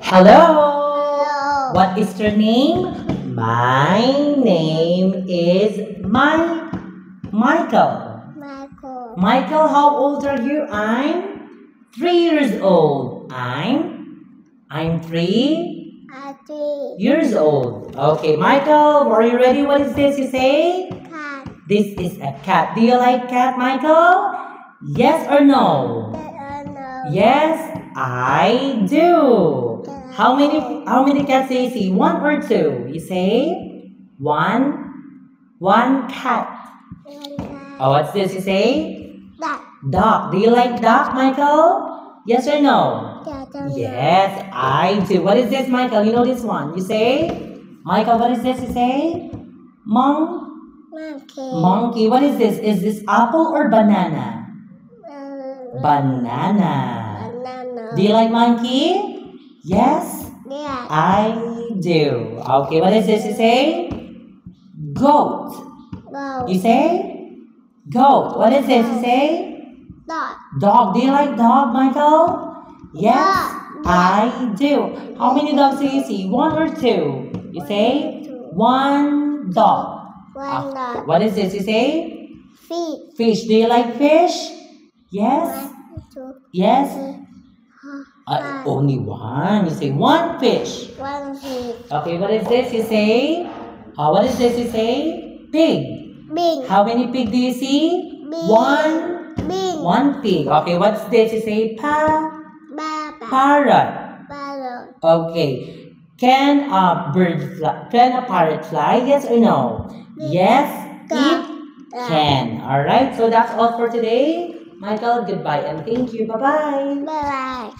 Hello. Hello. What is your name? My name is Michael. Michael. Michael, how old are you? I'm 3 years old. I'm 3 years old. Okay, Michael, are you ready? What is this you say? Cat. This is a cat. Do you like cat, Michael? Yes or no? No. Yes, I do. How many cats do you see? One or two? You say one cat. Oh, what's this you say? Duck. Dog. Do you like dog, Michael? Yes or no? Yes, I do. What is this, Michael? You know this one. You say? Michael, what is this you say? Monkey. Monkey. What is this? Is this apple or banana? Banana. Banana. Do you like monkey? Yes, Yeah. I do. Okay, what is this you say? Goat. Go. You say? Goat. What is this you say? Dog. Dog. Do you like dog, Michael? Yes, Yeah. I do. How many dogs do you see? One or two? You say? Two. One dog. One dog. What is this you say? Feet. Fish. Do you like fish? Yes. 1, 2, Yes. 3, 4, Only one. You say one fish. 1 feet. Okay, what is this you say? What is this you say? Pig. Big. How many pig do you see? Big. Big. One pig. Okay, what's this you say? Baba. Parrot. Parrot. Okay. Can a parrot fly? Yes or no? Yes, it can. Alright, so that's all for today. Michael, goodbye and thank you. Bye-bye. Bye-bye.